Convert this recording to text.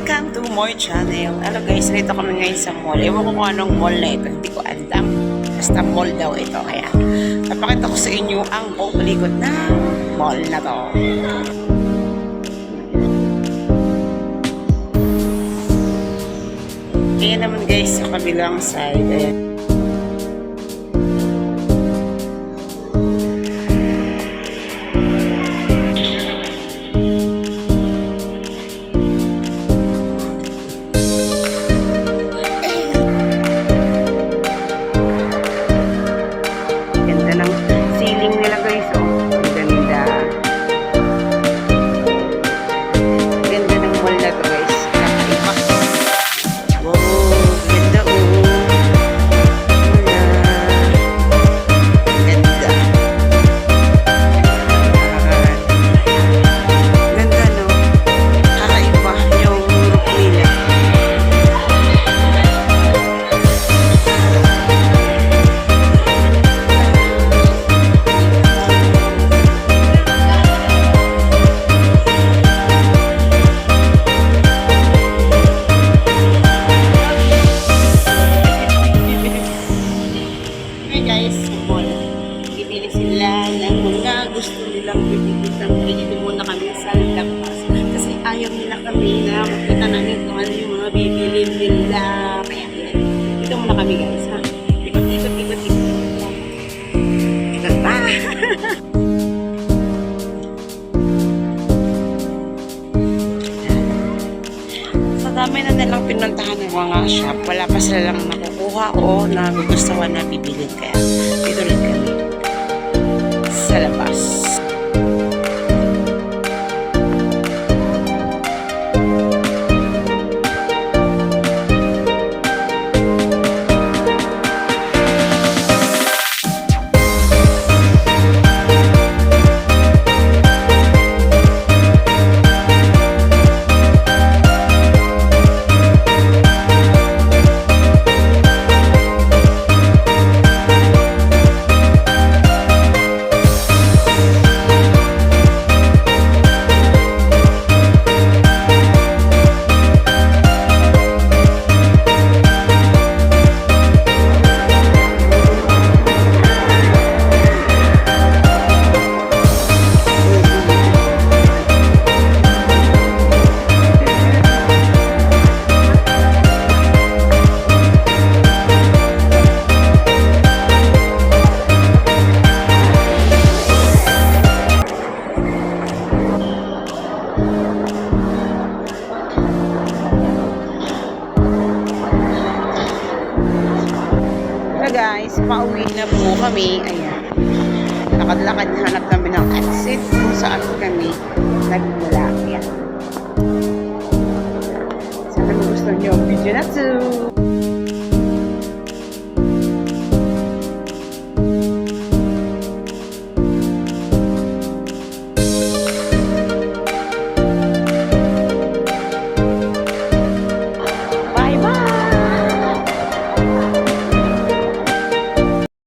Welcome to my channel. Hello guys, dito kami ngayon sa mall. Ewan ko kung anong mall na ito, hindi ko alam. Basta mall daw ito. Kaya, napakita ko sa inyo ang buong paligid na mall na to. Ayan naman guys, sa kabilang side. Ayan. Gusto nilang bibigyan. Dito muna kami sa labas. Kasi ayaw nila kami na makita namin kung ano yung mga bibilin nila. Kaya dito muna kami guys. Ha? Ikot. Ikot pa. Sa dami na nilang pinuntahan ng mga shop, wala pa sila lang nakukuha o nagugustuhan na bibilin. Kaya dito rin kami sa labas. Guys, pauwi na po kami. Ayan. Lakad-lakad, hanap kami ng exit kung saan kami nagmula. Ayan. Sana gusto nyo ang video na to.